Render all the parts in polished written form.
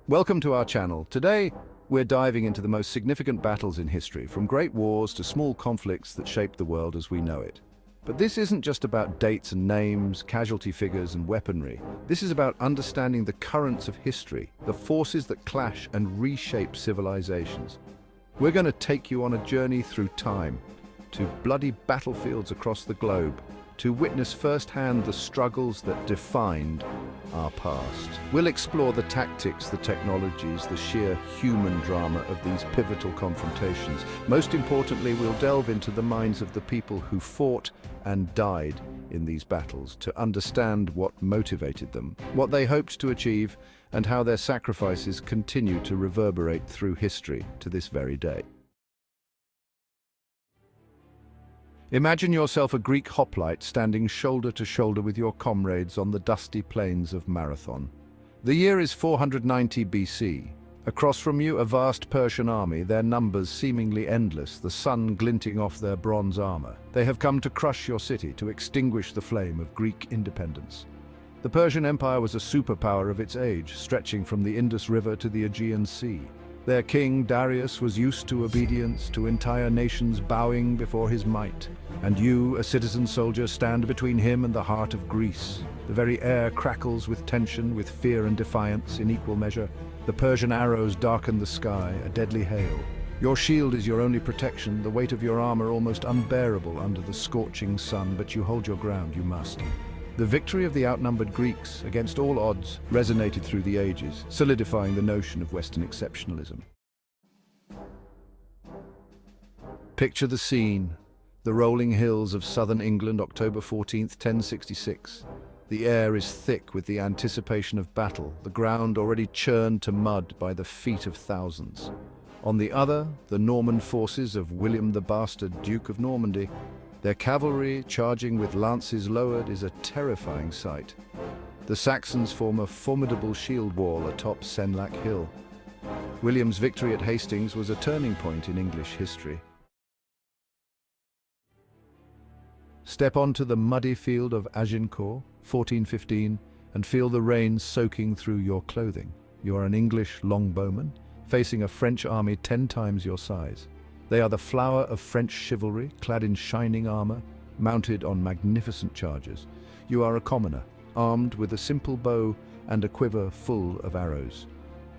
Welcome to our channel. Today, we're diving into the most significant battles in history, from great wars to small conflicts that shaped the world as we know it. But this isn't just about dates and names, casualty figures and weaponry. This is about understanding the currents of history, the forces that clash and reshape civilizations. We're going to take you on a journey through time, to bloody battlefields across the globe, to witness firsthand the struggles that defined our past. We'll explore the tactics, the technologies, the sheer human drama of these pivotal confrontations. Most importantly, we'll delve into the minds of the people who fought and died in these battles to understand what motivated them, what they hoped to achieve, and how their sacrifices continue to reverberate through history to this very day. Imagine yourself a Greek hoplite standing shoulder to shoulder with your comrades on the dusty plains of Marathon. The year is 490 BC. Across from you, a vast Persian army, their numbers seemingly endless, the sun glinting off their bronze armor. They have come to crush your city, to extinguish the flame of Greek independence. The Persian Empire was a superpower of its age, stretching from the Indus River to the Aegean Sea. Their king, Darius, was used to obedience, to entire nations bowing before his might. And you, a citizen soldier, stand between him and the heart of Greece. The very air crackles with tension, with fear and defiance in equal measure. The Persian arrows darken the sky, a deadly hail. Your shield is your only protection, the weight of your armor almost unbearable under the scorching sun, but you hold your ground, you must. The victory of the outnumbered Greeks, against all odds, resonated through the ages, solidifying the notion of Western exceptionalism. Picture the scene. The rolling hills of southern England, October 14th, 1066. The air is thick with the anticipation of battle, the ground already churned to mud by the feet of thousands. On the other, the Norman forces of William the Bastard, Duke of Normandy. Their cavalry, charging with lances lowered, is a terrifying sight. The Saxons form a formidable shield wall atop Senlac Hill. William's victory at Hastings was a turning point in English history. Step onto the muddy field of Agincourt, 1415, and feel the rain soaking through your clothing. You are an English longbowman, facing a French army 10 times your size. They are the flower of French chivalry, clad in shining armor, mounted on magnificent chargers. You are a commoner, armed with a simple bow and a quiver full of arrows.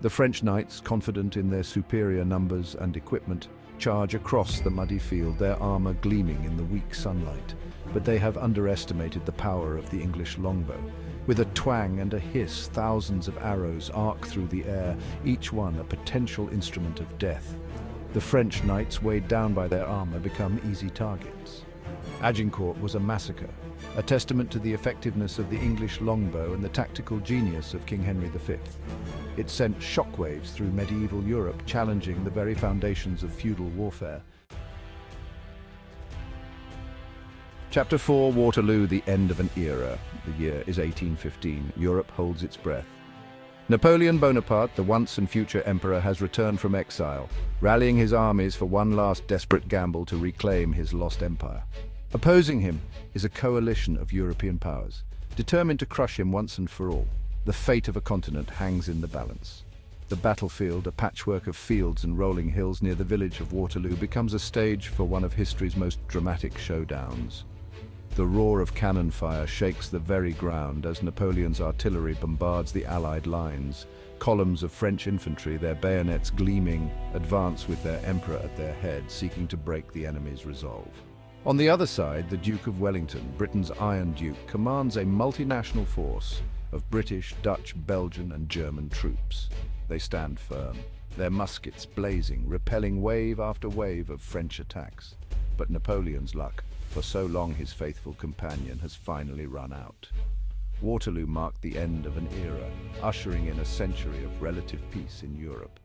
The French knights, confident in their superior numbers and equipment, charge across the muddy field, their armor gleaming in the weak sunlight. But they have underestimated the power of the English longbow. With a twang and a hiss, thousands of arrows arc through the air, each one a potential instrument of death. The French knights, weighed down by their armor, become easy targets. Agincourt was a massacre, a testament to the effectiveness of the English longbow and the tactical genius of King Henry V. It sent shockwaves through medieval Europe, challenging the very foundations of feudal warfare. Chapter 4, Waterloo, the end of an era. The year is 1815. Europe holds its breath. Napoleon Bonaparte, the once and future emperor, has returned from exile, rallying his armies for one last desperate gamble to reclaim his lost empire. Opposing him is a coalition of European powers, determined to crush him once and for all. The fate of a continent hangs in the balance. The battlefield, a patchwork of fields and rolling hills near the village of Waterloo, becomes a stage for one of history's most dramatic showdowns. The roar of cannon fire shakes the very ground as Napoleon's artillery bombards the Allied lines. Columns of French infantry, their bayonets gleaming, advance with their emperor at their head, seeking to break the enemy's resolve. On the other side, the Duke of Wellington, Britain's Iron Duke, commands a multinational force of British, Dutch, Belgian and German troops. They stand firm, their muskets blazing, repelling wave after wave of French attacks. But Napoleon's luck, for so long his faithful companion, has finally run out. Waterloo marked the end of an era, ushering in a century of relative peace in Europe.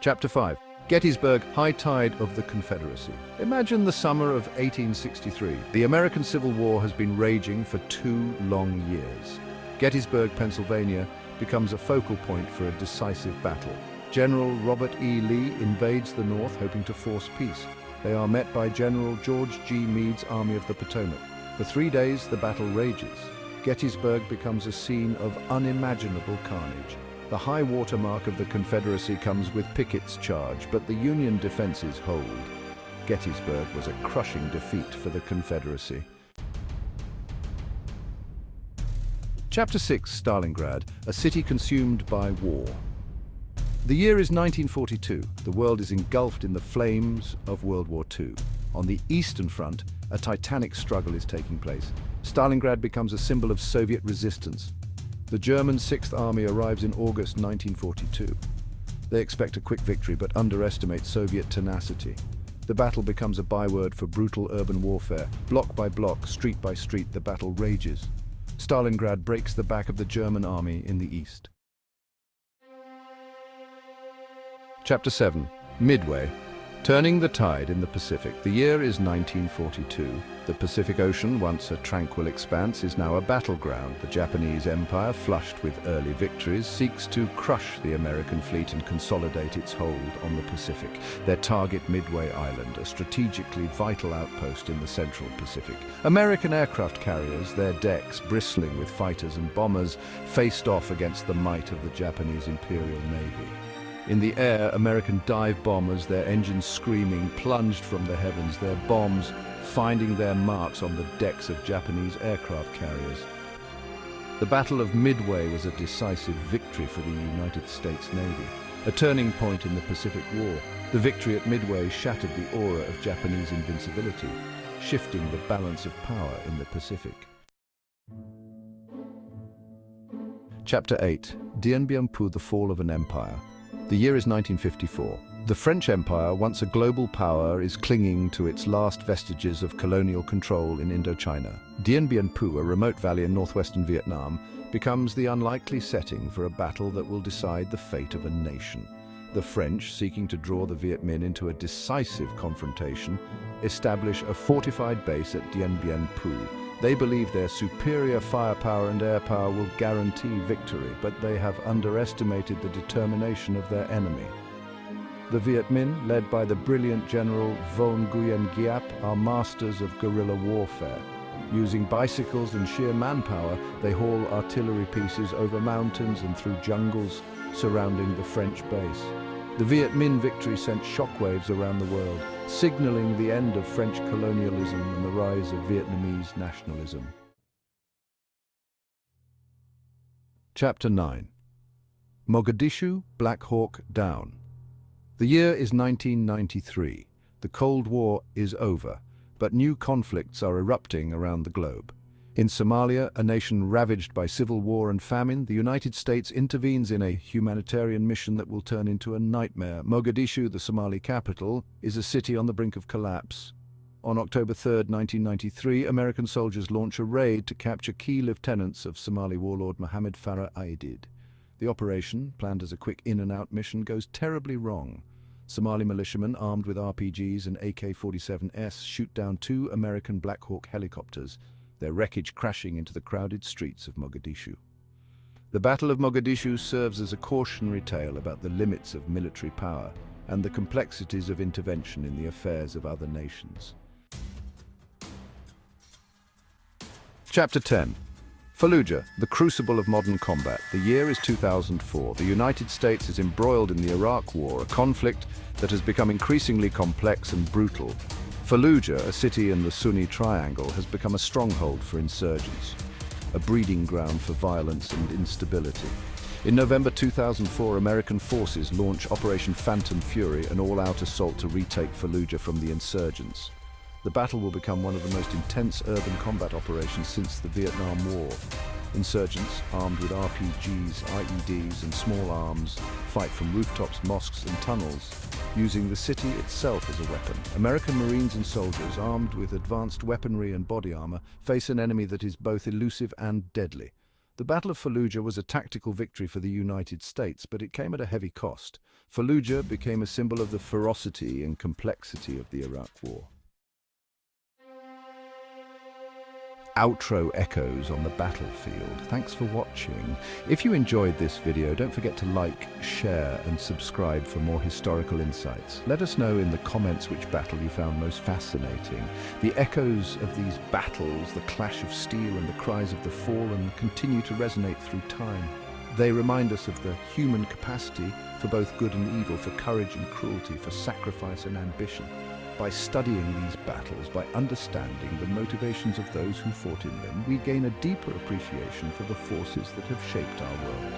Chapter 5. Gettysburg, high tide of the Confederacy. Imagine the summer of 1863. The American Civil War has been raging for 2 long years. Gettysburg, Pennsylvania, becomes a focal point for a decisive battle. General Robert E. Lee invades the North, hoping to force peace. They are met by General George G. Meade's Army of the Potomac. For 3 days, the battle rages. Gettysburg becomes a scene of unimaginable carnage. The high water mark of the Confederacy comes with Pickett's charge, but the Union defenses hold. Gettysburg was a crushing defeat for the Confederacy. Chapter 6, Stalingrad, a city consumed by war. The year is 1942. The world is engulfed in the flames of World War II. On the Eastern Front, a titanic struggle is taking place. Stalingrad becomes a symbol of Soviet resistance. The German Sixth Army arrives in August 1942. They expect a quick victory but underestimate Soviet tenacity. The battle becomes a byword for brutal urban warfare. Block by block, street by street, the battle rages. Stalingrad breaks the back of the German army in the east. Chapter 7, Midway. Turning the tide in the Pacific. The year is 1942. The Pacific Ocean, once a tranquil expanse, is now a battleground. The Japanese Empire, flushed with early victories, seeks to crush the American fleet and consolidate its hold on the Pacific. Their target, Midway Island, a strategically vital outpost in the Central Pacific. American aircraft carriers, their decks bristling with fighters and bombers, faced off against the might of the Japanese Imperial Navy. In the air, American dive bombers, their engines screaming, plunged from the heavens, their bombs finding their marks on the decks of Japanese aircraft carriers. The Battle of Midway was a decisive victory for the United States Navy, a turning point in the Pacific War. The victory at Midway shattered the aura of Japanese invincibility, shifting the balance of power in the Pacific. Chapter 8, Dien Bien Phu, the Fall of an Empire. The year is 1954. The French Empire, once a global power, is clinging to its last vestiges of colonial control in Indochina. Dien Bien Phu, a remote valley in northwestern Vietnam, becomes the unlikely setting for a battle that will decide the fate of a nation. The French, seeking to draw the Viet Minh into a decisive confrontation, establish a fortified base at Dien Bien Phu. They believe their superior firepower and air power will guarantee victory, but they have underestimated the determination of their enemy. The Viet Minh, led by the brilliant General Von Nguyen Giap, are masters of guerrilla warfare. Using bicycles and sheer manpower, they haul artillery pieces over mountains and through jungles surrounding the French base. The Viet Minh victory sent shockwaves around the world, signaling the end of French colonialism and the rise of Vietnamese nationalism. Chapter 9. Mogadishu, Black Hawk down. The year is 1993. The Cold War is over, but new conflicts are erupting around the globe. In Somalia, a nation ravaged by civil war and famine, the United States intervenes in a humanitarian mission that will turn into a nightmare. Mogadishu, the Somali capital, is a city on the brink of collapse. On October 3, 1993, American soldiers launch a raid to capture key lieutenants of Somali warlord Mohammed Farah Aidid. The operation, planned as a quick in-and-out mission, goes terribly wrong. Somali militiamen armed with RPGs and AK-47s shoot down 2 American Black Hawk helicopters, their wreckage crashing into the crowded streets of Mogadishu. The Battle of Mogadishu serves as a cautionary tale about the limits of military power and the complexities of intervention in the affairs of other nations. Chapter 10. Fallujah, the crucible of modern combat. The year is 2004. The United States is embroiled in the Iraq War, a conflict that has become increasingly complex and brutal. Fallujah, a city in the Sunni Triangle, has become a stronghold for insurgents, a breeding ground for violence and instability. In November 2004, American forces launch Operation Phantom Fury, an all-out assault to retake Fallujah from the insurgents. The battle will become one of the most intense urban combat operations since the Vietnam War. Insurgents, armed with RPGs, IEDs and small arms, fight from rooftops, mosques and tunnels, using the city itself as a weapon. American Marines and soldiers, armed with advanced weaponry and body armor, face an enemy that is both elusive and deadly. The Battle of Fallujah was a tactical victory for the United States, but it came at a heavy cost. Fallujah became a symbol of the ferocity and complexity of the Iraq War. outro echoes on the battlefield. Thanks for watching. If you enjoyed this video, don't forget to like, share and subscribe for more historical insights. Let us know in the comments which battle you found most fascinating. The echoes of these battles, the clash of steel and the cries of the fallen, continue to resonate through time. They remind us of the human capacity for both good and evil, for courage and cruelty, for sacrifice and ambition. By studying these battles, by understanding the motivations of those who fought in them, we gain a deeper appreciation for the forces that have shaped our world.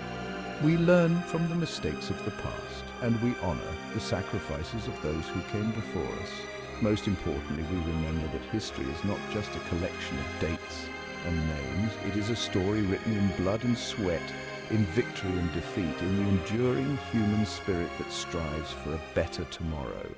We learn from the mistakes of the past, and we honor the sacrifices of those who came before us. Most importantly, we remember that history is not just a collection of dates and names. It is a story written in blood and sweat, in victory and defeat, in the enduring human spirit that strives for a better tomorrow.